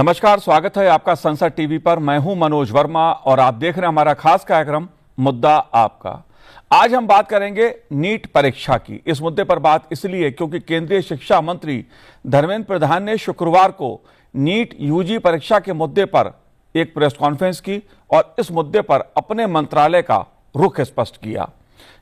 नमस्कार, स्वागत है आपका संसद टीवी पर। मैं हूं मनोज वर्मा और आप देख रहे हैं हमारा खास कार्यक्रम मुद्दा आपका। आज हम बात करेंगे नीट परीक्षा की। इस मुद्दे पर बात इसलिए क्योंकि केंद्रीय शिक्षा मंत्री धर्मेंद्र प्रधान ने शुक्रवार को नीट यूजी परीक्षा के मुद्दे पर एक प्रेस कॉन्फ्रेंस की और इस मुद्दे पर अपने मंत्रालय का रुख स्पष्ट किया।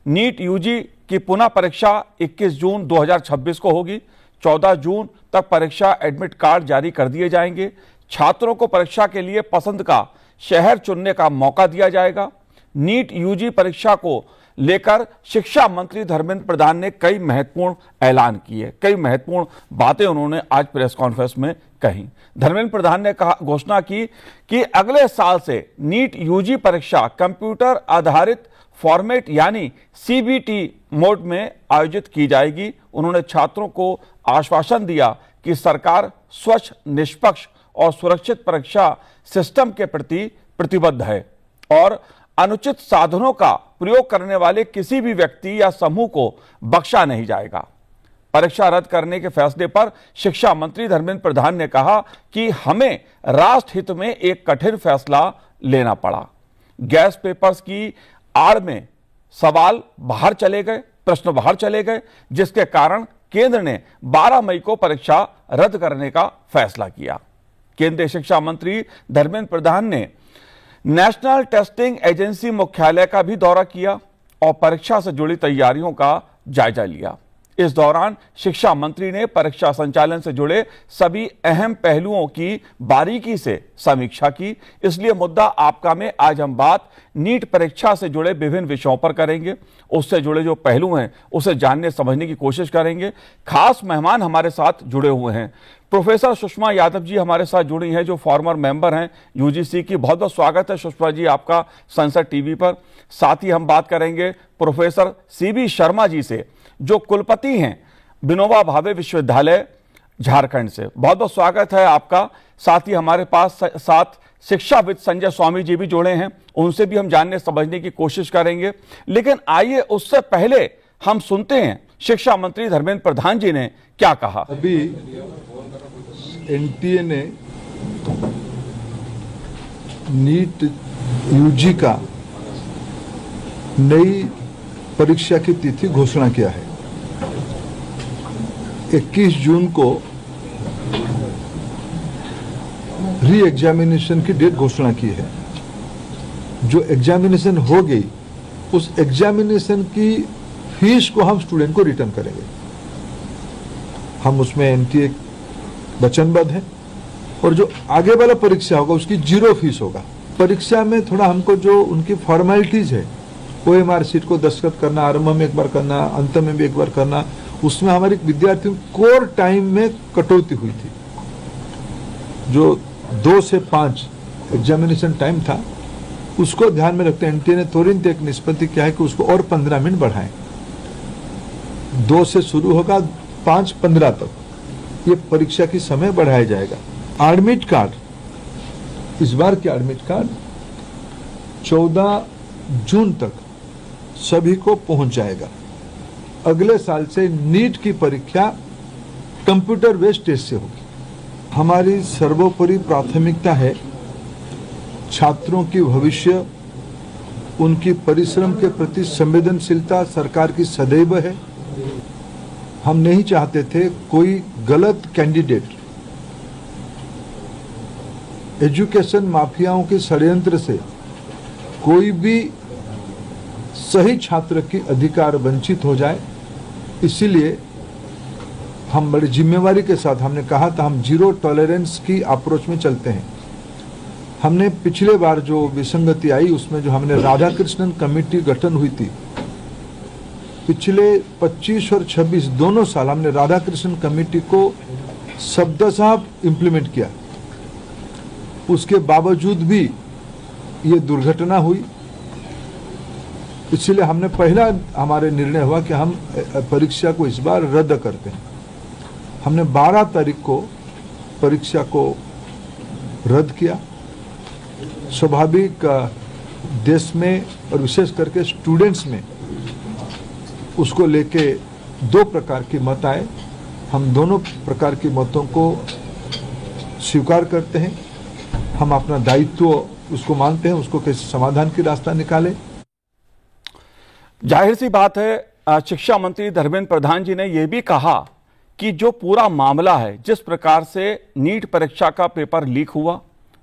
नीट यूजी की पुनः परीक्षा 21 जून 2026 को होगी। 14 जून तक परीक्षा एडमिट कार्ड जारी कर दिए जाएंगे। छात्रों को परीक्षा के लिए पसंद का शहर चुनने का मौका दिया जाएगा। नीट यूजी परीक्षा को लेकर शिक्षा मंत्री धर्मेंद्र प्रधान ने कई महत्वपूर्ण ऐलान किए, कई महत्वपूर्ण बातें उन्होंने आज प्रेस कॉन्फ्रेंस में कही। धर्मेंद्र प्रधान ने घोषणा की कि अगले साल से नीट यूजी परीक्षा कंप्यूटर आधारित फॉर्मेट यानी सीबीटी मोड में आयोजित की जाएगी। उन्होंने छात्रों को आश्वासन दिया कि सरकार स्वच्छ, निष्पक्ष और सुरक्षित परीक्षा सिस्टम के प्रति प्रतिबद्ध है और अनुचित साधनों का प्रयोग करने वाले किसी भी व्यक्ति या समूह को बख्शा नहीं जाएगा। परीक्षा रद्द करने के फैसले पर शिक्षा मंत्री धर्मेंद्र प्रधान ने कहा कि हमें राष्ट्र हित में एक कठिन फैसला लेना पड़ा। गैस पेपर्स की आड़ में सवाल बाहर चले गए, प्रश्न बाहर चले गए, जिसके कारण केंद्र ने 12 मई को परीक्षा रद्द करने का फैसला किया। केंद्रीय शिक्षा मंत्री धर्मेंद्र प्रधान ने नेशनल टेस्टिंग एजेंसी मुख्यालय का भी दौरा किया और परीक्षा से जुड़ी तैयारियों का जायजा लिया। इस दौरान शिक्षा मंत्री ने परीक्षा संचालन से जुड़े सभी अहम पहलुओं की बारीकी से समीक्षा की। इसलिए मुद्दा आपका में आज हम बात नीट परीक्षा से जुड़े विभिन्न विषयों पर करेंगे। उससे जुड़े जो पहलू हैं उसे जानने समझने की कोशिश करेंगे। खास मेहमान हमारे साथ जुड़े हुए हैं। प्रोफेसर सुषमा यादव जी हमारे साथ जुड़ी हैं, जो फॉर्मर मेंबर हैं यूजीसी की। बहुत बहुत स्वागत है सुषमा जी आपका संसद टीवी पर। साथ ही हम बात करेंगे प्रोफेसर सीबी शर्मा जी से, जो कुलपति हैं विनोबा भावे विश्वविद्यालय झारखंड से। बहुत बहुत स्वागत है आपका। साथ ही हमारे पास साथ शिक्षाविद संजय स्वामी जी भी जुड़े हैं, उनसे भी हम जानने समझने की कोशिश करेंगे। लेकिन आइए उससे पहले हम सुनते हैं शिक्षा मंत्री धर्मेंद्र प्रधान जी ने क्या कहा। अभी एनटीए ने नीट यूजी का नई परीक्षा की तिथि घोषणा किया है। 21 जून को री एग्जामिनेशन की डेट घोषणा की है। जो एग्जामिनेशन हो गई उस एग्जामिनेशन की फीस को हम स्टूडेंट को रिटर्न करेंगे। हम उसमें एनटीए वचनबद्ध है और जो आगे वाला परीक्षा होगा उसकी 0 फीस होगा। परीक्षा में थोड़ा हमको जो उनकी फॉर्मेलिटीज है, ओएमआर सीट को दस्तखत करना, आरंभ में एक बार करना, अंत में भी एक बार करना, उसमें हमारे विद्यार्थियों कोर टाइम में कटौती हुई थी। जो 2 से 5 एग्जामिनेशन टाइम था उसको ध्यान में रखते एनटीए ने तुरंत एक निष्पत्ति किया है कि उसको और 15 मिनट बढ़ाएं। 2 से शुरू होगा, 5:15 तक ये परीक्षा की समय बढ़ाया जाएगा। एडमिट कार्ड, इस बार की एडमिट कार्ड 14 जून तक सभी को पहुंच जाएगा। अगले साल से नीट की परीक्षा कंप्यूटर बेस्ड टेस्ट से होगी। हमारी सर्वोपरि प्राथमिकता है छात्रों की भविष्य, उनकी परिश्रम के प्रति संवेदनशीलता सरकार की सदैव है। हम नहीं चाहते थे कोई गलत कैंडिडेट एजुकेशन माफियाओं के षड्यंत्र से कोई भी सही छात्र की अधिकार वंचित हो जाए। इसीलिए हम बड़ी जिम्मेवारी के साथ हमने कहा था हम 0 टॉलरेंस की अप्रोच में चलते हैं। हमने पिछले बार जो विसंगति आई उसमें जो हमने राधाकृष्णन कमेटी गठन हुई थी, पिछले 25 और 26 दोनों साल हमने राधाकृष्णन कमेटी को शब्दशः इम्प्लीमेंट किया। उसके बावजूद भी ये दुर्घटना हुई। इसलिए हमने पहला हमारे निर्णय हुआ कि हम परीक्षा को इस बार रद्द करते हैं। हमने 12 तारीख को परीक्षा को रद्द किया। स्वाभाविक देश में और विशेष करके स्टूडेंट्स में उसको लेके 2 प्रकार के मत आए। हम दोनों प्रकार के मतों को स्वीकार करते हैं, हम अपना दायित्व उसको मानते हैं, उसको कैसे समाधान की रास्ता निकालें। जाहिर सी बात है शिक्षा मंत्री धर्मेंद्र प्रधान जी ने यह भी कहा कि जो पूरा मामला है, जिस प्रकार से नीट परीक्षा का पेपर लीक हुआ,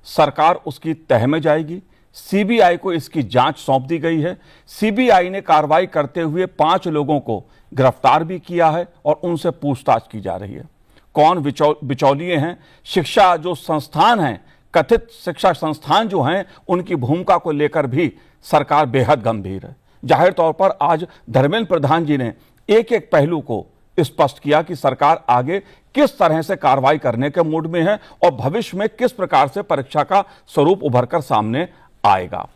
सरकार उसकी तह में जाएगी। सीबीआई को इसकी जांच सौंप दी गई है। सीबीआई ने कार्रवाई करते हुए 5 लोगों को गिरफ्तार भी किया है और उनसे पूछताछ की जा रही है। कौन बिचौलिए हैं, शिक्षा जो संस्थान हैं, कथित शिक्षा संस्थान जो हैं, उनकी भूमिका को लेकर भी सरकार बेहद गंभीर है। जाहिर तौर पर आज धर्मेंद्र प्रधान जी ने एक एक पहलू को स्पष्ट किया कि सरकार आगे किस तरह से कार्रवाई करने के मूड में है और भविष्य में किस प्रकार से परीक्षा का स्वरूप उभरकर सामने आएगा।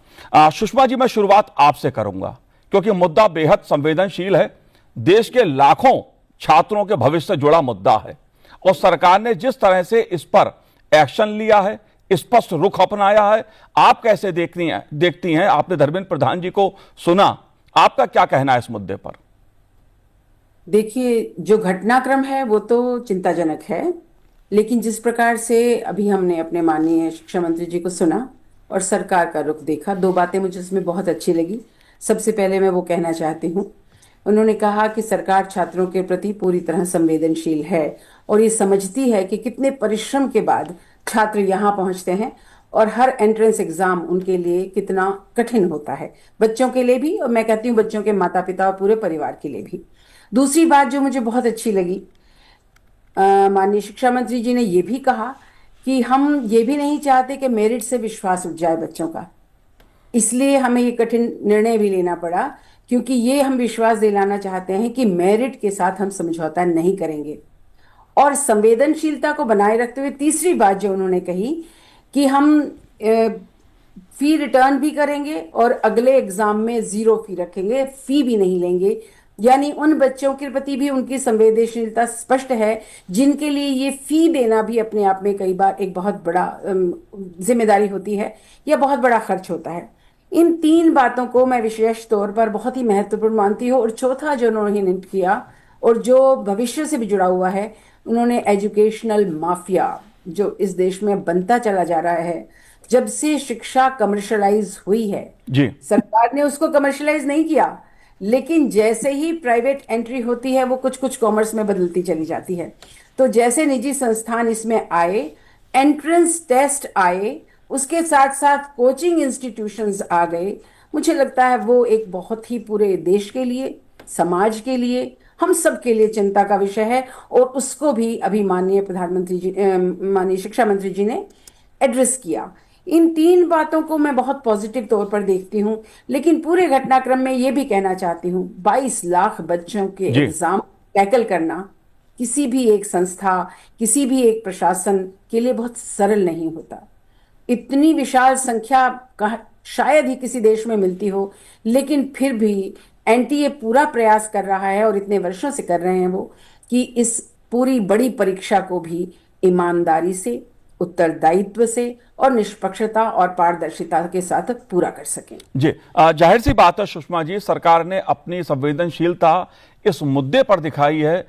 सुषमा जी, मैं शुरुआत आपसे करूंगा क्योंकि मुद्दा बेहद संवेदनशील है। देश के लाखों छात्रों के भविष्य से जुड़ा मुद्दा है और सरकार ने जिस तरह से इस पर एक्शन लिया है, स्पष्ट रुख अपनाया है, आप कैसे देखती हैं? आपने धर्मेंद्र प्रधान जी को सुना, आपका क्या कहना है इस मुद्दे पर? देखिए, जो घटनाक्रम है वो तो चिंताजनक है, लेकिन जिस प्रकार से अभी हमने अपने माननीय शिक्षा मंत्री जी को सुना और सरकार का रुख देखा, 2 बातें मुझे उसमें बहुत अच्छी लगी। सबसे पहले मैं वो कहना चाहती हूँ, उन्होंने कहा कि सरकार छात्रों के प्रति पूरी तरह संवेदनशील है और ये समझती है कि कितने परिश्रम के बाद छात्र यहाँ पहुँचते हैं और हर एंट्रेंस एग्जाम उनके लिए कितना कठिन होता है, बच्चों के लिए भी और मैं कहती हूँ बच्चों के माता पिता और पूरे परिवार के लिए भी। दूसरी बात जो मुझे बहुत अच्छी लगी, माननीय शिक्षा मंत्री जी ने ये भी कहा कि हम ये भी नहीं चाहते कि मेरिट से विश्वास उठ जाए बच्चों का, इसलिए हमें ये कठिन निर्णय भी लेना पड़ा, क्योंकि ये हम विश्वास दिलाना चाहते हैं कि मेरिट के साथ हम समझौता नहीं करेंगे। और संवेदनशीलता को बनाए रखते हुए तीसरी बात जो उन्होंने कही कि हम फी रिटर्न भी करेंगे और अगले एग्जाम में 0 फी रखेंगे, फी भी नहीं लेंगे। यानी उन बच्चों के प्रति भी उनकी संवेदनशीलता स्पष्ट है जिनके लिए ये फी देना भी अपने आप में कई बार एक बहुत बड़ा जिम्मेदारी होती है या बहुत बड़ा खर्च होता है। इन 3 बातों को मैं विशेष तौर पर बहुत ही महत्वपूर्ण मानती हूँ। और चौथा जो उन्होंने किया और जो भविष्य से भी जुड़ा हुआ है, उन्होंने एजुकेशनल माफिया जो इस देश में बनता चला जा रहा है, जब से शिक्षा कमर्शलाइज हुई है जी, सरकार ने उसको कमर्शलाइज नहीं किया, लेकिन जैसे ही प्राइवेट एंट्री होती है वो कुछ कुछ कॉमर्स में बदलती चली जाती है। तो जैसे निजी संस्थान इसमें आए, एंट्रेंस टेस्ट आए, उसके साथ साथ कोचिंग इंस्टीट्यूशंस आ गए, मुझे लगता है वो एक बहुत ही पूरे देश के लिए, समाज के लिए, हम सब के लिए चिंता का विषय है और उसको भी अभी माननीय प्रधानमंत्री जी, माननीय शिक्षा मंत्री जी ने एड्रेस किया। इन 3 बातों को मैं बहुत पॉजिटिव तौर पर देखती हूँ, लेकिन पूरे घटनाक्रम में ये भी कहना चाहती हूँ, 22 लाख बच्चों के एग्जाम टैकल करना किसी भी एक संस्था, किसी भी एक प्रशासन के लिए बहुत सरल नहीं होता। इतनी विशाल संख्या का शायद ही किसी देश में मिलती हो, लेकिन फिर भी एनटीए पूरा प्रयास कर रहा है और इतने वर्षों से कर रहे हैं वो, कि इस पूरी बड़ी परीक्षा को भी ईमानदारी से, उत्तरदायित्व से और निष्पक्षता और पारदर्शिता के साथ पूरा कर सकें। जी, जाहिर सी बात है सुषमा जी, सरकार ने अपनी संवेदनशीलता इस मुद्दे पर दिखाई है,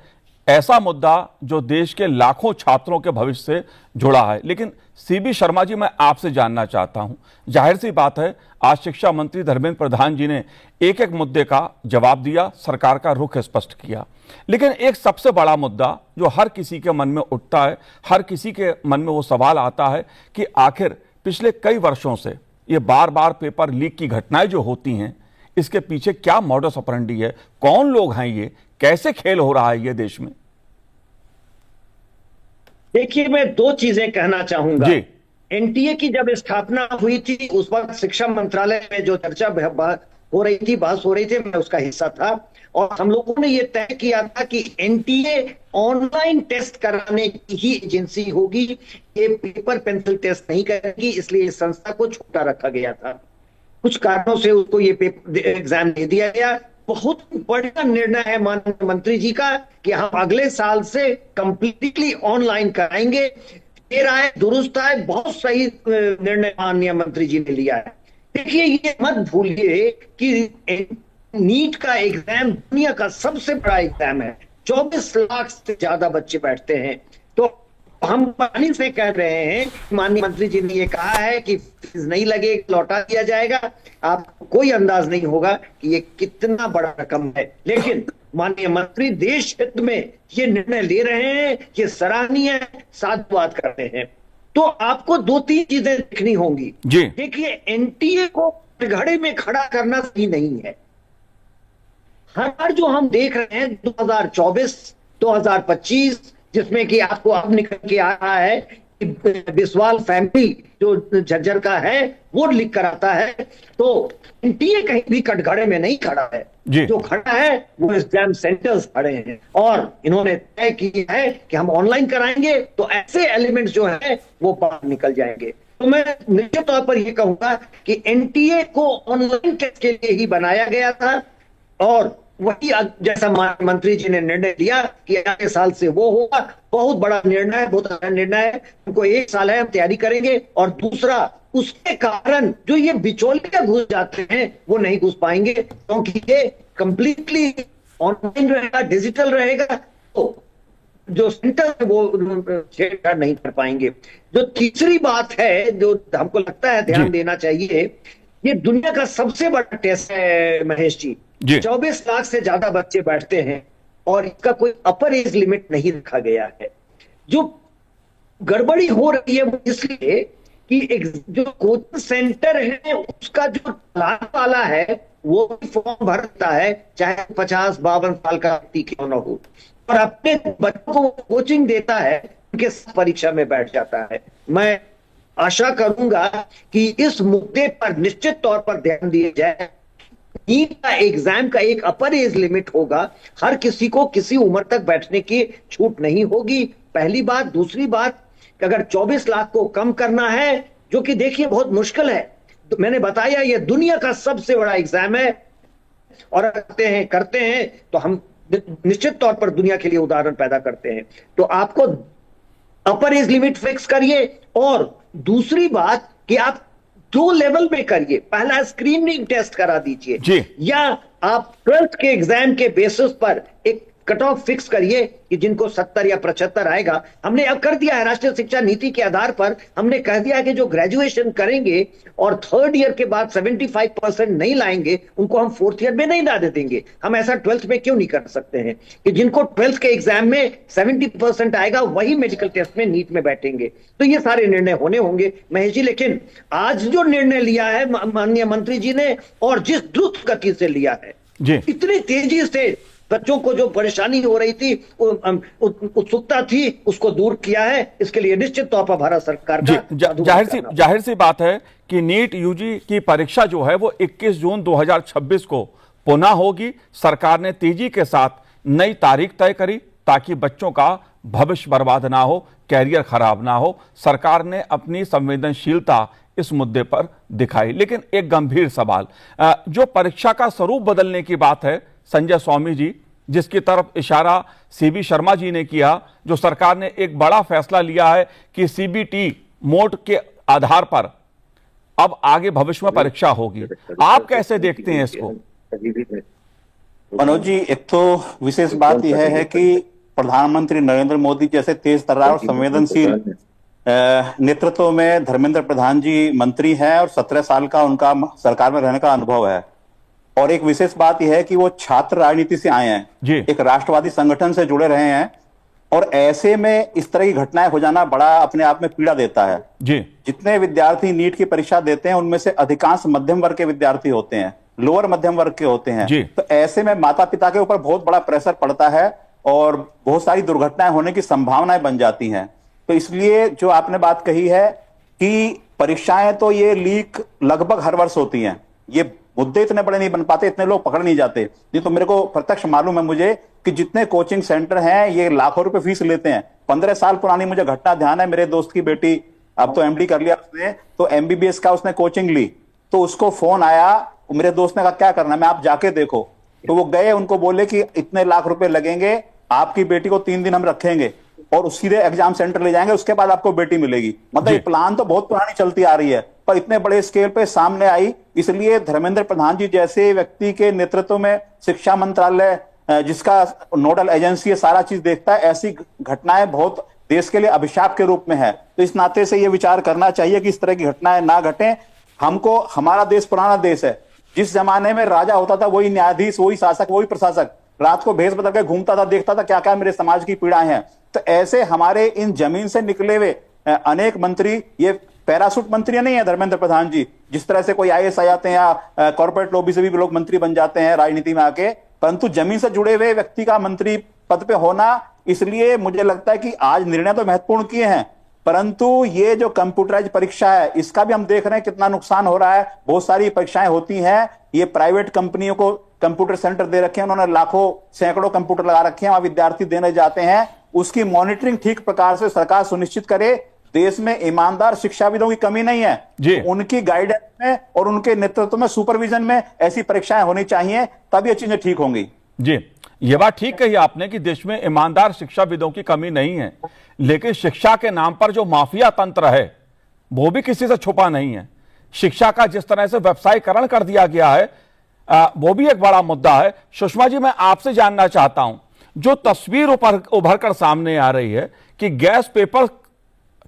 ऐसा मुद्दा जो देश के लाखों छात्रों के भविष्य से जुड़ा है। लेकिन सीबी शर्मा जी, मैं आपसे जानना चाहता हूं, जाहिर सी बात है आज शिक्षा मंत्री धर्मेंद्र प्रधान जी ने एक एक मुद्दे का जवाब दिया, सरकार का रुख स्पष्ट किया, लेकिन एक सबसे बड़ा मुद्दा जो हर किसी के मन में उठता है, हर किसी के मन में वो सवाल आता है कि आखिर पिछले कई वर्षों से ये बार बार पेपर लीक की घटनाएं जो होती हैं, इसके पीछे क्या मॉडस ऑपरेंडी है, कौन लोग हैं ये, कैसे खेल हो रहा है ये देश में? देखिए, मैं 2 चीजें कहना चाहूंगा। एनटीए की जब स्थापना हुई थी, उस वक्त शिक्षा मंत्रालय में जो चर्चा हो रही थी, बहस हो रही थी, मैं उसका हिस्सा था और हम लोगों ने यह तय किया था कि एनटीए ऑनलाइन टेस्ट कराने की ही एजेंसी होगी, ये पेपर पेंसिल टेस्ट नहीं करेगी, इसलिए इस संस्था को छोटा रखा गया था। कुछ कारणों से उसको ये पेपर एग्जाम दे दिया गया। बहुत बड़ा निर्णय है माननीय मंत्री जी का कि हम अगले साल से कंप्लीटली ऑनलाइन कराएंगे। ये राय दुरुस्त है, बहुत सही निर्णय माननीय मंत्री जी ने लिया है। देखिए, ये मत भूलिए कि नीट का एग्जाम दुनिया का सबसे बड़ा एग्जाम है, 24 लाख से ज्यादा बच्चे बैठते हैं, तो हम पानी से कह रहे हैं, माननीय मंत्री जी ने ये कहा है कि फीस नहीं लगेगी, लौटा दिया जाएगा, आपको कोई अंदाज नहीं होगा कि ये कितना बड़ा रकम है। लेकिन माननीय मंत्री देश हित में ये निर्णय ले रहे हैं, ये सराहनीय साधुवाद कर रहे हैं। तो आपको 2-3 चीजें देखनी होंगी। जी देखिए, एनटीए को घड़े में खड़ा करना सही नहीं है। हर बार जो हम देख रहे हैं 2024, 2025, जिसमें कि आपको अब निकल के आ रहा है कि बिस्वाल फैमिली जो झज्जर का है वो लिख कर आता है, तो एनटीए कहीं भी कटघरे में नहीं खड़ा है। जो खड़ा है वो एग्जाम सेंटर्स खड़े हैं, और इन्होंने तय किया है कि हम ऑनलाइन कराएंगे तो ऐसे एलिमेंट्स जो है वो बाहर निकल जाएंगे। तो मैं निश्चित तौर पर यह कहूंगा कि एनटीए को ऑनलाइन टेस्ट के लिए ही बनाया गया था, और वही जैसा मंत्री जी ने निर्णय लिया कि अगले साल से वो होगा। बहुत बड़ा निर्णय है, बहुत अच्छा निर्णय है। हमको 1 साल है, हम तैयारी करेंगे। और दूसरा, उसके कारण जो ये बिचौलिए घुस जाते हैं वो नहीं घुस पाएंगे, क्योंकि ये कंप्लीटली ऑनलाइन रहेगा, डिजिटल रहेगा, तो जो सेंटर है वो छेड़छाड़ नहीं कर पाएंगे। जो तीसरी बात है जो हमको लगता है ध्यान देना चाहिए, ये दुनिया का सबसे बड़ा टेस्ट है महेश जी। 24 लाख से ज्यादा बच्चे बैठते हैं, और इसका कोई अपर एज लिमिट नहीं रखा गया है। जो गड़बड़ी हो रही है वो इसलिए कि जो कोचिंग सेंटर है उसका जो लाने वाला है वो फॉर्म भरता है, चाहे 50-52 साल का व्यक्ति क्यों न हो, और अपने बच्चों को कोचिंग देता है, उनके परीक्षा में बैठ जाता है। मैं आशा करूंगा कि इस मुद्दे पर निश्चित तौर पर ध्यान दिया जाए। नीट का एग्जाम का एक अपर एज लिमिट होगा, हर किसी को किसी उम्र तक बैठने की छूट नहीं होगी, पहली बात। दूसरी बात, अगर 24 लाख को कम करना है, जो कि देखिए बहुत मुश्किल है, तो मैंने बताया ये दुनिया का सबसे बड़ा एग्जाम है, और करते हैं तो हम निश्चित तौर पर दुनिया के लिए उदाहरण पैदा करते हैं। तो आपको अपर एज लिमिट फिक्स करिए, और दूसरी बात कि आप 2 लेवल में करिए। पहला स्क्रीनिंग टेस्ट करा दीजिए, या आप 12th के एग्जाम के बेसिस पर एक कट ऑफ फिक्स करिए कि जिनको 70 या 75 आएगा। हमने अब कर दिया है, राष्ट्रीय शिक्षा नीति के आधार पर हमने कह दिया है कि जो ग्रेजुएशन करेंगे और 3rd ईयर के बाद 75% नहीं लाएंगे, उनको हम 4th ईयर में नहीं डाल देंगे। हम ऐसा 12th में क्यों नहीं कर सकते हैं कि जिनको 12th के एग्जाम में 70% आएगा वही मेडिकल टेस्ट में नीट में बैठेंगे। तो ये सारे निर्णय होने होंगे महेश जी। लेकिन आज जो निर्णय लिया है माननीय मंत्री जी ने, और जिस द्रुत गति से लिया है, इतनी तेजी से बच्चों को जो परेशानी हो रही थी, उत्सुकता थी, उसको दूर किया है। इसके लिए निश्चित तौर पर भारत सरकार का जाहिर सी बात है कि नीट यूजी की परीक्षा जो है वो 21 जून 2026 को पुनः होगी। सरकार ने तेजी के साथ नई तारीख तय करी ताकि बच्चों का भविष्य बर्बाद ना हो, कैरियर खराब ना हो। सरकार ने अपनी संवेदनशीलता इस मुद्दे पर दिखाई। लेकिन एक गंभीर सवाल, जो परीक्षा का स्वरूप बदलने की बात है संजय स्वामी जी, जिसकी तरफ इशारा सीबी शर्मा जी ने किया, जो सरकार ने एक बड़ा फैसला लिया है कि सीबीटी मोड के आधार पर अब आगे भविष्य में परीक्षा होगी। आप कैसे देखते हैं इसको? मनोज जी, एक तो विशेष बात यह है कि प्रधानमंत्री नरेंद्र मोदी जैसे तेज तर्रार और संवेदनशील नेतृत्व में धर्मेंद्र प्रधान जी मंत्री हैं, और 17 साल का उनका सरकार में रहने का अनुभव है। और एक विशेष बात यह है कि वो छात्र राजनीति से आए हैं, एक राष्ट्रवादी संगठन से जुड़े रहे हैं, और ऐसे में इस तरह की घटनाएं हो जाना बड़ा अपने आप में पीड़ा देता है। जितने विद्यार्थी नीट की परीक्षा देते हैं उनमें से अधिकांश मध्यम वर्ग के विद्यार्थी होते हैं, लोअर मध्यम वर्ग के होते हैं। तो ऐसे में माता पिता के ऊपर बहुत बड़ा प्रेशर पड़ता है, और बहुत सारी दुर्घटनाएं होने की संभावनाएं बन जाती हैं। तो इसलिए जो आपने बात कही है कि परीक्षाएं तो ये लीक लगभग हर वर्ष होती हैं, ये मुद्दे इतने बड़े नहीं बन पाते, इतने लोग पकड़ नहीं जाते। नहीं तो मेरे को प्रत्यक्ष मालूम है मुझे कि जितने कोचिंग सेंटर हैं ये लाखों रुपए फीस लेते हैं। 15 साल पुरानी मुझे घटना ध्यान है, मेरे दोस्त की बेटी, अब तो एमडी कर लिया उसने, तो एमबीबीएस का उसने कोचिंग ली, तो उसको फोन आया, मेरे दोस्त ने कहा क्या करना, मैं आप जाके देखो। तो वो गए, उनको बोले कि इतने लाख रुपए लगेंगे, आपकी बेटी को 3 दिन हम रखेंगे और सीधे एग्जाम सेंटर ले जाएंगे, उसके बाद आपको बेटी मिलेगी। मतलब ये प्लान तो बहुत पुरानी चलती आ रही है, पर इतने बड़े स्केल पे सामने आई। इसलिए धर्मेंद्र प्रधान जी जैसे व्यक्ति के नेतृत्व में शिक्षा मंत्रालय, जिसका नोडल एजेंसी है, सारा चीज देखता है, ऐसी घटनाएं बहुत देश के लिए अभिशाप के रूप में है। तो इस नाते से ये विचार करना चाहिए कि इस तरह की घटनाएं ना घटें। हमको, हमारा देश पुराना देश है, जिस जमाने में राजा होता था वही न्यायाधीश, वही शासक, वही प्रशासक, रात को भेष बदल के घूमता था, देखता था क्या क्या मेरे समाज की पीड़ाएं हैं। तो ऐसे हमारे इन जमीन से निकले हुए अनेक मंत्री, ये पैरासूट मंत्री नहीं है धर्मेंद्र प्रधान जी, जिस तरह से कोई आईएएस आ जाते हैं या कॉर्पोरेट लॉबी से भी लोग मंत्री बन जाते हैं राजनीति में आके, परंतु जमीन से जुड़े हुए व्यक्ति का मंत्री पद पे होना, इसलिए मुझे लगता है कि आज निर्णय तो महत्वपूर्ण किए हैं, परंतु ये जो कंप्यूटराइज परीक्षा है इसका भी हम देख रहे हैं कितना नुकसान हो रहा है। बहुत सारी परीक्षाएं होती हैं, ये प्राइवेट कंपनियों को कंप्यूटर सेंटर दे रखे हैं, उन्होंने लाखों सैकड़ों कंप्यूटर लगा रखे हैं, वहां विद्यार्थी देने जाते हैं। उसकी मॉनिटरिंग ठीक प्रकार से सरकार सुनिश्चित करे। देश में ईमानदार शिक्षाविदों की कमी नहीं है जी। उनकी गाइडेंस में और उनके नेतृत्व में, सुपरविजन में ऐसी परीक्षाएं होनी चाहिए, तब ये चीजें ठीक होंगी। जी, ये बात ठीक कही आपने कि देश में ईमानदार शिक्षाविदों की कमी नहीं है, लेकिन शिक्षा के नाम पर जो माफिया तंत्र है वो भी किसी से छुपा नहीं है। शिक्षा का जिस तरह से व्यवसायीकरण कर दिया गया है वो भी एक बड़ा मुद्दा है। सुषमा जी, मैं आपसे जानना चाहता हूं, जो तस्वीर उभर कर सामने आ रही है कि गैस पेपर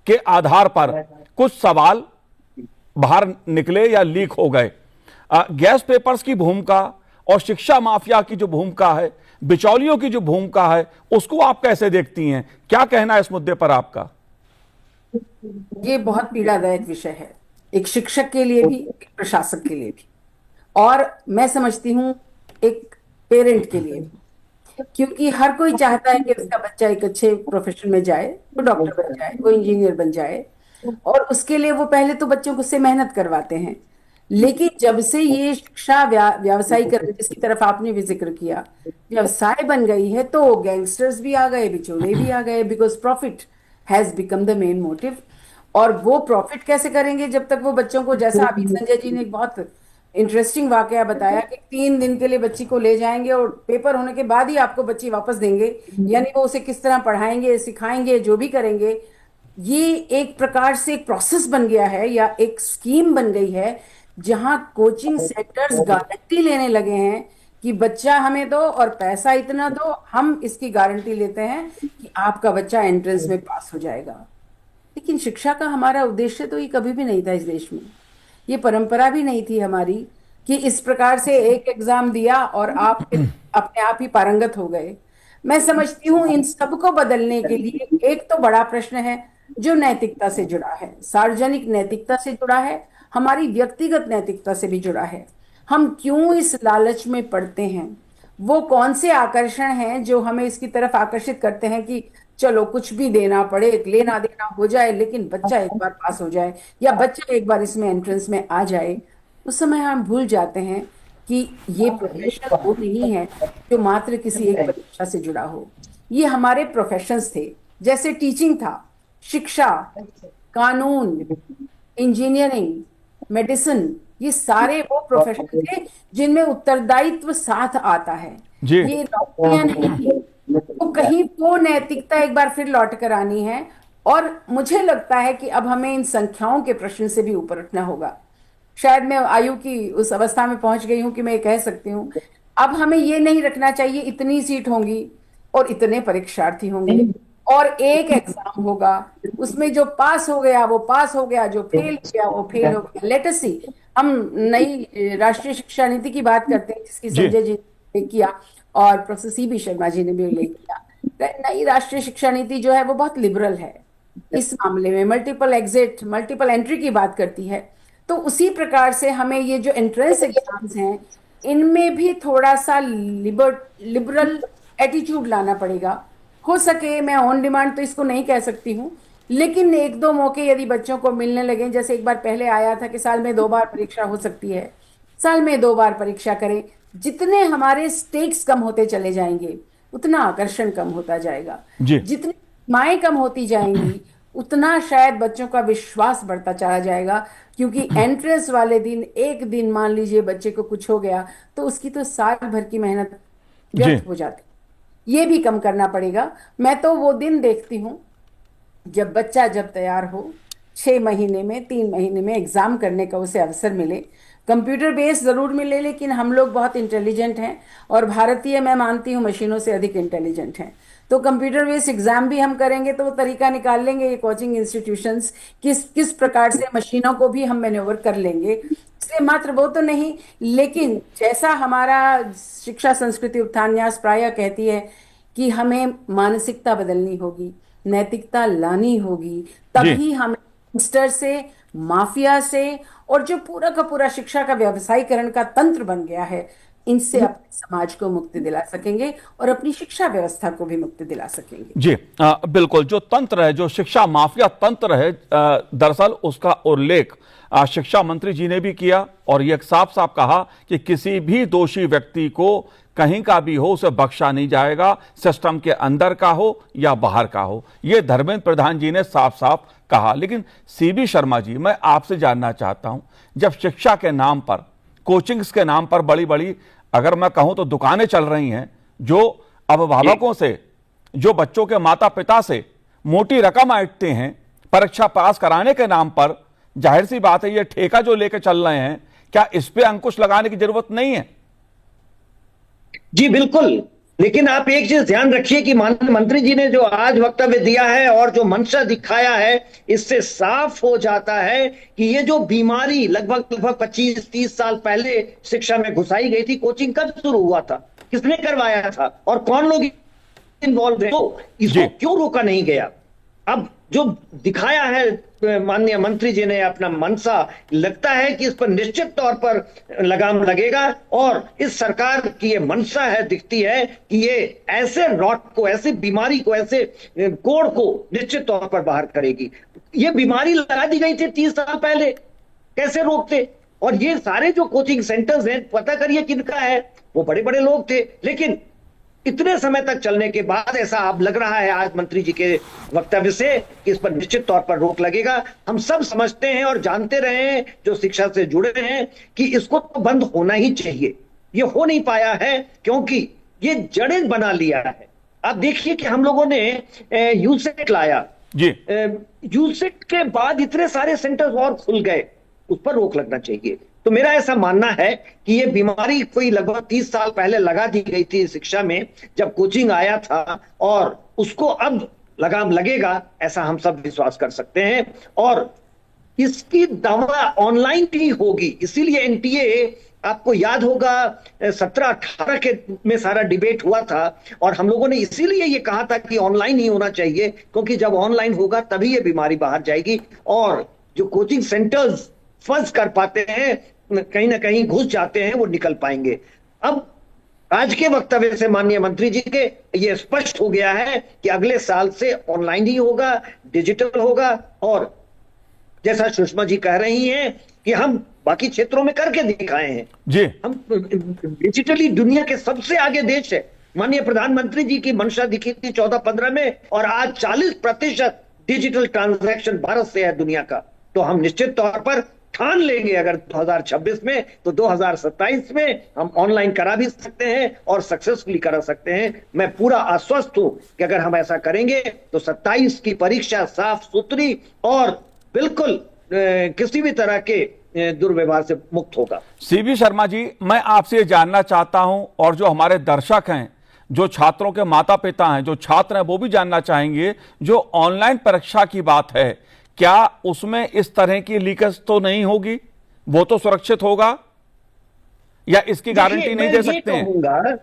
के आधार पर कुछ सवाल बाहर निकले या लीक हो गए, गैस पेपर्स की भूमिका और शिक्षा माफिया की जो भूमिका है, बिचौलियों की जो भूमिका है, उसको आप कैसे देखती हैं? क्या कहना है इस मुद्दे पर आपका? ये बहुत पीड़ादायक विषय है, एक शिक्षक के लिए भी, एक प्रशासक के लिए भी, और मैं समझती हूँ एक पेरेंट के लिए भी, क्योंकि हर कोई चाहता है कि उसका बच्चा एक अच्छे प्रोफेशन में जाए, वो डॉक्टर बन जाए, वो इंजीनियर बन जाए, और उसके लिए वो पहले तो बच्चों को से मेहनत करवाते हैं। लेकिन जब से ये शिक्षा व्यावसायीकरण, जिसकी तरफ आपने भी जिक्र किया, व्यवसाय बन गई है, तो गैंगस्टर्स भी आ गए, बिचौले भी आ गए, because profit has become the main motive. और वो प्रॉफिट कैसे करेंगे जब तक वो बच्चों को, जैसा अभी संजय जी ने एक बहुत इंटरेस्टिंग वाकया बताया कि 3 दिन के लिए बच्ची को ले जाएंगे और पेपर होने के बाद ही आपको बच्ची वापस देंगे, यानी वो उसे किस तरह पढ़ाएंगे, सिखाएंगे, जो भी करेंगे। ये एक प्रकार से एक प्रोसेस बन गया है या एक स्कीम बन गई है, जहां कोचिंग सेंटर्स गारंटी लेने लगे हैं कि बच्चा हमें दो और पैसा इतना दो, हम इसकी गारंटी लेते हैं कि आपका बच्चा एंट्रेंस में पास हो जाएगा। लेकिन शिक्षा का हमारा उद्देश्य तो ये कभी भी नहीं था इस देश में, ये परंपरा भी नहीं थी हमारी कि इस प्रकार से एक एग्जाम दिया और आप अपने आप ही पारंगत हो गए। मैं समझती हूँ इन सबको बदलने के लिए एक तो बड़ा प्रश्न है जो नैतिकता से जुड़ा है, सार्वजनिक नैतिकता से जुड़ा है, हमारी व्यक्तिगत नैतिकता से भी जुड़ा है। हम क्यों इस लालच में पड़ते हैं? वो कौन से आकर्षण हैं जो हमें इसकी तरफ आकर्षित करते हैं कि चलो कुछ भी देना पड़े, लेना देना हो जाए, लेकिन बच्चा एक बार पास हो जाए या बच्चा एक बार इसमें एंट्रेंस में आ जाए। उस समय हम भूल जाते हैं कि ये प्रोफेशन वो नहीं है जो मात्र किसी एक परीक्षा से जुड़ा हो। ये हमारे प्रोफेशंस थे, जैसे टीचिंग था, शिक्षा, कानून, इंजीनियरिंग, मेडिसिन, ये सारे वो प्रोफेशन थे जिनमें उत्तरदायित्व साथ आता है। ये नौकरियां नहीं, वो कहीं वो नैतिकता एक बार फिर लौट कर आनी है। और मुझे लगता है कि अब हमें इन संख्याओं के प्रश्न से भी ऊपर उठना होगा। शायद मैं आयु की उस अवस्था में पहुंच गई हूं कि मैं कह सकती हूं, अब हमें ये नहीं रखना चाहिए इतनी सीट होंगी और इतने परीक्षार्थी होंगे और एक एग्जाम होगा, उसमें जो पास हो गया वो पास हो गया, जो फेल किया वो फेल हो गया। लेट अस सी, हम नई राष्ट्रीय शिक्षा नीति की बात करते हैं जिसकी संजय जी ने किया और प्रोफेसर सीबी शर्मा जी ने भी उल्लेख किया। नई राष्ट्रीय शिक्षा नीति जो है वो बहुत लिबरल है इस मामले में, मल्टीपल एग्जिट, मल्टीपल एंट्री की बात करती है। तो उसी प्रकार से हमें ये जो एंट्रेंस एग्जाम्स हैं इनमें भी थोड़ा सा लिबरल एटीट्यूड लाना पड़ेगा। हो सके, मैं ऑन डिमांड तो इसको नहीं कह सकती हूँ, लेकिन 1-2 मौके यदि बच्चों को मिलने लगे, जैसे एक बार पहले आया था कि साल में 2 बार परीक्षा हो सकती है, साल में 2 बार परीक्षा करें। जितने हमारे स्टेक्स कम होते चले जाएंगे उतना आकर्षण कम होता जाएगा, जितनी सीमाएं कम होती जाएंगी उतना शायद बच्चों का विश्वास बढ़ता चला जाएगा। क्योंकि एंट्रेंस वाले दिन, एक दिन मान लीजिए बच्चे को कुछ हो गया तो उसकी तो साल भर की मेहनत व्यर्थ हो जाती, ये भी कम करना पड़ेगा। मैं तो वो दिन देखती हूँ जब बच्चा जब तैयार हो, 6 महीने में, 3 महीने में एग्जाम करने का उसे अवसर मिले। कंप्यूटर बेस जरूर मिले, लेकिन हम लोग बहुत इंटेलिजेंट हैं और भारतीय, मैं मानती हूँ, मशीनों से अधिक इंटेलिजेंट हैं। तो कंप्यूटर बेस्ड एग्जाम भी हम करेंगे तो वो तरीका निकाल लेंगे ये कोचिंग इंस्टीट्यूशंस किस किस प्रकार से मशीनों को भी हम मैन्योवर कर लेंगे। इसलिए मात्र वो तो नहीं, लेकिन जैसा हमारा शिक्षा संस्कृति उत्थान न्यास प्राय कहती है कि हमें मानसिकता बदलनी होगी, नैतिकता लानी होगी, तभी हमें गैंगस्टर से, माफिया से और जो पूरा का पूरा शिक्षा का व्यवसायीकरण का तंत्र बन गया है, इनसे अपने समाज को मुक्ति दिला सकेंगे और अपनी शिक्षा व्यवस्था को भी मुक्ति दिला सकेंगे। जी बिल्कुल, जो तंत्र है, जो शिक्षा माफिया तंत्र है, दरअसल उसका उल्लेख शिक्षा मंत्री जी ने भी किया और यह साफ साफ कहा कि किसी भी दोषी व्यक्ति को कहीं का भी हो उसे बख्शा नहीं जाएगा, सिस्टम के अंदर का हो या बाहर का हो। यह धर्मेंद्र प्रधान जी ने साफ साफ कहा। लेकिन सीबी शर्मा जी, मैं आपसे जानना चाहता हूं, जब शिक्षा के नाम पर, कोचिंग्स के नाम पर बड़ी बड़ी, अगर मैं कहूं तो दुकानें चल रही हैं, जो अभिभावकों से, जो बच्चों के माता पिता से मोटी रकम ऐंठते हैं परीक्षा पास कराने के नाम पर, जाहिर सी बात है ये ठेका जो लेकर चल रहे हैं, क्या इस पे अंकुश लगाने की जरूरत नहीं है? जी बिल्कुल, लेकिन आप एक चीज ध्यान रखिए कि माननीय मंत्री जी ने जो आज वक्तव्य दिया है और जो मंशा दिखाया है, इससे साफ हो जाता है कि ये जो बीमारी लगभग 25-30 साल पहले शिक्षा में घुसाई गई थी, कोचिंग कब शुरू हुआ था, किसने करवाया था और कौन लोग इन्वॉल्व थे, तो इसको क्यों रोका नहीं गया? अब जो दिखाया है माननीय मंत्री जी ने अपना मनसा, लगता है कि इस पर निश्चित तौर पर लगाम लगेगा और इस सरकार की ये मनसा है, दिखती है कि ये ऐसे रॉट को, ऐसी बीमारी को, ऐसे कोड़ को निश्चित तौर पर बाहर करेगी। ये बीमारी लगा दी गई थी 30 साल पहले, कैसे रोकते? और ये सारे जो कोचिंग सेंटर्स हैं, पता करिए किनका है, वो बड़े बड़े लोग थे, लेकिन इतने समय तक चलने के बाद ऐसा अब लग रहा है आज मंत्री जी के वक्तव्य से कि इस पर निश्चित तौर पर रोक लगेगा। हम सब समझते हैं और जानते रहे हैं जो शिक्षा से जुड़े हैं कि इसको तो बंद होना ही चाहिए। ये हो नहीं पाया है क्योंकि ये जड़ें बना लिया है। आप देखिए कि हम लोगों ने यूसेट लाया जी, यूसेट के बाद इतने सारे सेंटर्स और खुल गए, उस पर रोक लगना चाहिए। तो मेरा ऐसा मानना है कि ये बीमारी कोई लगभग 30 साल पहले लगा दी गई थी शिक्षा में, जब कोचिंग आया था, और उसको अब लगाम लगेगा, ऐसा हम सब विश्वास कर सकते हैं। और इसकी दवा ऑनलाइन भी होगी, इसीलिए एनटीए, आपको याद होगा 17-18 के में सारा डिबेट हुआ था और हम लोगों ने इसीलिए ये कहा था कि ऑनलाइन ही होना चाहिए, क्योंकि जब ऑनलाइन होगा तभी ये बीमारी बाहर जाएगी और जो कोचिंग सेंटर्स फंस कर पाते हैं, कहीं ना कहीं घुस जाते हैं, वो निकल पाएंगे। अब आज के वक्तव्य से माननीय मंत्री जी के ये स्पष्ट हो गया है कि अगले साल से ऑनलाइन ही होगा, डिजिटल होगा, और जैसा सुषमा जी कह रही हैं कि हम बाकी क्षेत्रों में करके दिखाए हैं जी, हम डिजिटली दुनिया के सबसे आगे देश है। माननीय प्रधानमंत्री जी की मंशा दिखी थी 14-15 में, और आज 40% डिजिटल ट्रांजैक्शन भारत से है दुनिया का। तो हम निश्चित तौर पर ठान लेंगे अगर 2026 में, तो 2027 में हम ऑनलाइन करा भी सकते हैं और सक्सेसफुली करा सकते हैं। मैं पूरा आश्वस्त हूं कि अगर हम ऐसा करेंगे तो 27 की परीक्षा साफ सुथरी और बिल्कुल किसी भी तरह के दुर्व्यवहार से मुक्त होगा। सीबी शर्मा जी, मैं आपसे ये जानना चाहता हूं, और जो हमारे दर्शक हैं, जो छात्रों के माता पिता हैं, जो छात्र हैं, वो भी जानना चाहेंगे, जो ऑनलाइन परीक्षा की बात है, क्या उसमें इस तरह की लीकेज तो नहीं होगी? वो तो सुरक्षित होगा, या इसकी गारंटी नहीं दे सकते हैं?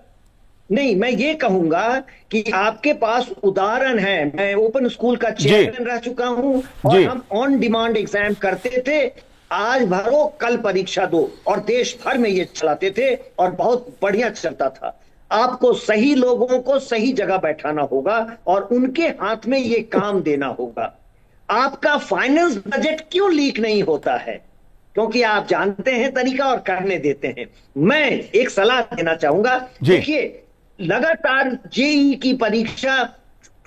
नहीं, मैं ये कहूंगा कि आपके पास उदाहरण है। मैं ओपन स्कूल का चेयरमैन रह चुका हूं और हम ऑन डिमांड एग्जाम करते थे, आज भरो कल परीक्षा दो, और देश भर में ये चलाते थे और बहुत बढ़िया चलता था। आपको सही लोगों को सही जगह बैठाना होगा और उनके हाथ में ये काम देना होगा। आपका फाइनेंस बजट क्यों लीक नहीं होता है? क्योंकि आप जानते हैं तरीका और करने देते हैं। मैं एक सलाह देना चाहूंगा, देखिए लगातार जेईई की परीक्षा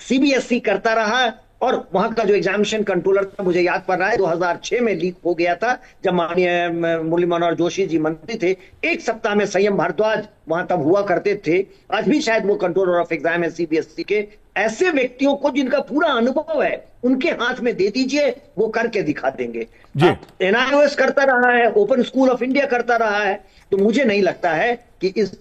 सीबीएसई करता रहा और वहां का जो एग्जामिनेशन कंट्रोलर था, मुझे याद पड़ रहा है 2006 में लीक हो गया था, जब माननीय मुरली मनोहर जोशी जी मंत्री थे। एक सप्ताह में संयम भारद्वाज वहां तब हुआ करते थे, आज भी शायद वो कंट्रोलर ऑफ एग्जाम है सीबीएसई के। ऐसे व्यक्तियों को जिनका पूरा अनुभव है, उनके हाथ में दे दीजिए, वो करके दिखा देंगे। एनआईओएस करता रहा है, ओपन स्कूल ऑफ इंडिया करता रहा है, तो मुझे नहीं लगता है कि इस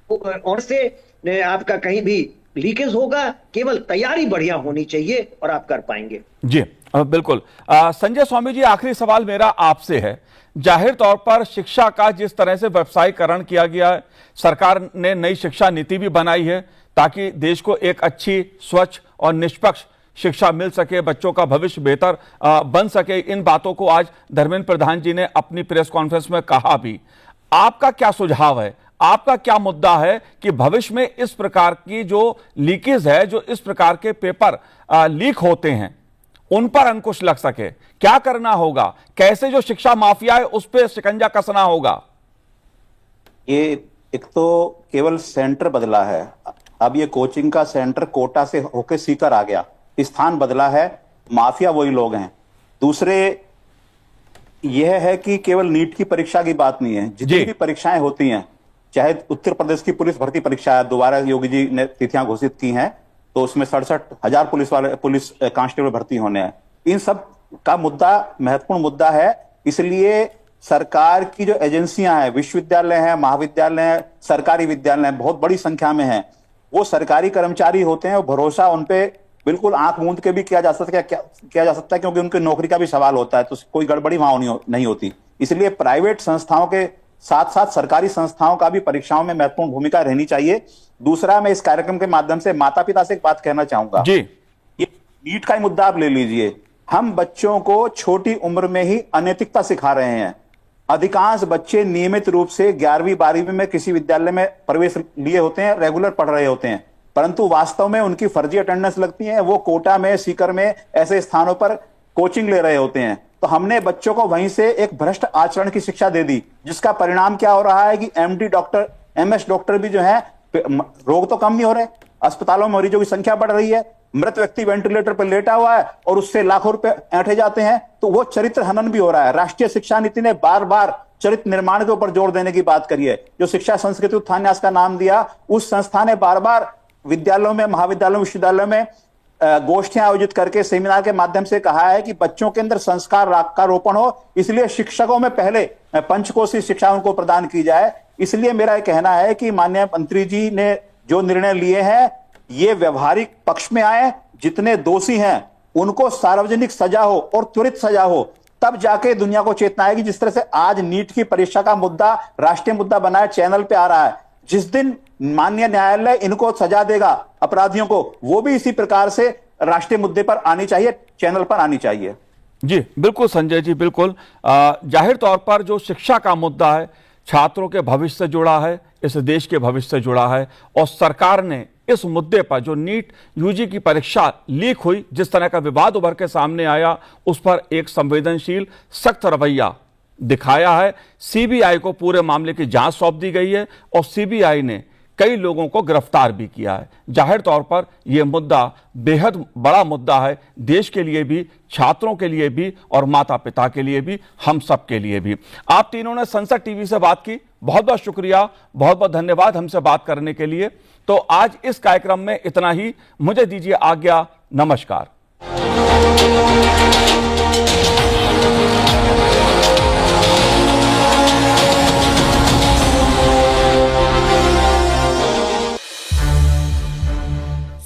और से आपका कहीं भी लीकेज होगा, केवल तैयारी बढ़िया होनी चाहिए और आप कर पाएंगे। जी बिल्कुल। संजय स्वामी जी, आखिरी सवाल मेरा आपसे है। जाहिर तौर पर शिक्षा का जिस तरह से व्यवसायीकरण किया गया है, सरकार ने नई शिक्षा नीति भी बनाई है ताकि देश को एक अच्छी, स्वच्छ और निष्पक्ष शिक्षा मिल सके, बच्चों का भविष्य बेहतर बन सके। इन बातों को आज धर्मेंद्र प्रधान जी ने अपनी प्रेस कॉन्फ्रेंस में कहा भी। आपका क्या सुझाव है, आपका क्या मुद्दा है कि भविष्य में इस प्रकार की जो लीकेज है, जो इस प्रकार के पेपर लीक होते हैं, उन पर अंकुश लग सके? क्या करना होगा? कैसे जो शिक्षा माफिया है उस पर शिकंजा कसना होगा? ये एक तो केवल सेंटर बदला है। अब ये कोचिंग का सेंटर कोटा से होके सीकर आ गया, स्थान बदला है, माफिया वही लोग हैं। दूसरे यह है कि केवल नीट की परीक्षा की बात नहीं है, जितनी भी परीक्षाएं होती हैं, चाहे उत्तर प्रदेश की पुलिस भर्ती परीक्षा दोबारा योगी जी ने तिथियां घोषित की हैं, तो उसमें 67,000 पुलिस कांस्टेबल भर्ती होने हैं। इन सब का मुद्दा महत्वपूर्ण मुद्दा है। इसलिए सरकार की जो एजेंसियां हैं, विश्वविद्यालय हैं, महाविद्यालय हैं, सरकारी विद्यालय हैं, बहुत बड़ी संख्या में हैं, वो सरकारी कर्मचारी होते हैं। वो भरोसा उन पे बिल्कुल आंख मूंद के भी किया जा सकता है, क्योंकि उनकी नौकरी का भी सवाल होता है, तो कोई गड़बड़ी वहां नहीं होती। इसलिए प्राइवेट संस्थाओं के साथ साथ सरकारी संस्थाओं का भी परीक्षाओं में महत्वपूर्ण भूमिका रहनी चाहिए। दूसरा, मैं इस कार्यक्रम के माध्यम से माता पिता से एक बात कहना चाहूंगा जी। ये नीट का ही मुद्दा आप ले लीजिए। हम बच्चों को छोटी उम्र में ही अनैतिकता सिखा रहे हैं। अधिकांश बच्चे नियमित रूप से 11वीं 12वीं में किसी विद्यालय में प्रवेश लिए होते हैं, रेगुलर पढ़ रहे होते हैं, परंतु वास्तव में उनकी फर्जी अटेंडेंस लगती है। वो कोटा में, सीकर में, ऐसे स्थानों पर कोचिंग ले रहे होते हैं। तो हमने बच्चों को वहीं से एक भ्रष्ट आचरण की शिक्षा दे दी, जिसका परिणाम क्या हो रहा है कि एमडी डॉक्टर, एमएस डॉक्टर भी जो है, रोग तो कम नहीं हो रहे, अस्पतालों में मरीजों की संख्या बढ़ रही है, मृत व्यक्ति वेंटिलेटर पर लेटा हुआ है और उससे लाखों रुपए ऐंठे जाते हैं। तो वो चरित्र हनन भी हो रहा है। राष्ट्रीय शिक्षा नीति ने बार बार चरित्र निर्माण के ऊपर जोर देने की बात करी है। जो शिक्षा संस्कृति उत्थान न्यास का नाम दिया, उस संस्था ने बार बार विद्यालयों में, महाविद्यालयों, विश्वविद्यालयों में गोष्ठियां आयोजित करके, सेमिनार के माध्यम से कहा है कि बच्चों के अंदर संस्कार का रोपण हो। इसलिए शिक्षकों में पहले पंचकोशीय शिक्षा उनको प्रदान की जाए। इसलिए मेरा यह कहना है कि माननीय मंत्री जी ने जो निर्णय लिए हैं, ये व्यवहारिक पक्ष में आए। जितने दोषी हैं उनको सार्वजनिक सजा हो और त्वरित सजा हो, तब जाके दुनिया को चेतना आएगी। जिस तरह से आज नीट की परीक्षा का मुद्दा राष्ट्रीय मुद्दा बना है, चैनल पे आ रहा है, जिस दिन माननीय न्यायालय इनको सजा देगा, अपराधियों को, वो भी इसी प्रकार से राष्ट्रीय मुद्दे पर आनी चाहिए, चैनल पर आनी चाहिए। जी बिल्कुल संजय जी, बिल्कुल। जाहिर तौर पर जो शिक्षा का मुद्दा है, छात्रों के भविष्य से जुड़ा है, इस देश के भविष्य से जुड़ा है, और सरकार ने इस मुद्दे पर, जो नीट यूजी की परीक्षा लीक हुई, जिस तरह का विवाद उभर के सामने आया, उस पर एक संवेदनशील, सख्त रवैया दिखाया है। सीबीआई को पूरे मामले की जांच सौंप दी गई है और सीबीआई ने कई लोगों को गिरफ्तार भी किया है। जाहिर तौर पर यह मुद्दा बेहद बड़ा मुद्दा है, देश के लिए भी, छात्रों के लिए भी और माता पिता के लिए भी, हम सब के लिए भी। आप तीनों ने संसद टीवी से बात की, बहुत बहुत शुक्रिया, बहुत बहुत धन्यवाद हमसे बात करने के लिए। तो आज इस कार्यक्रम में इतना ही। मुझे दीजिए आज्ञा, नमस्कार।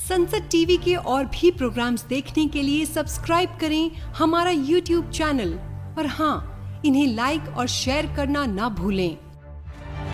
संसद टीवी के और भी प्रोग्राम्स देखने के लिए सब्सक्राइब करें हमारा YouTube चैनल और हाँ, इन्हें लाइक और शेयर करना ना भूलें।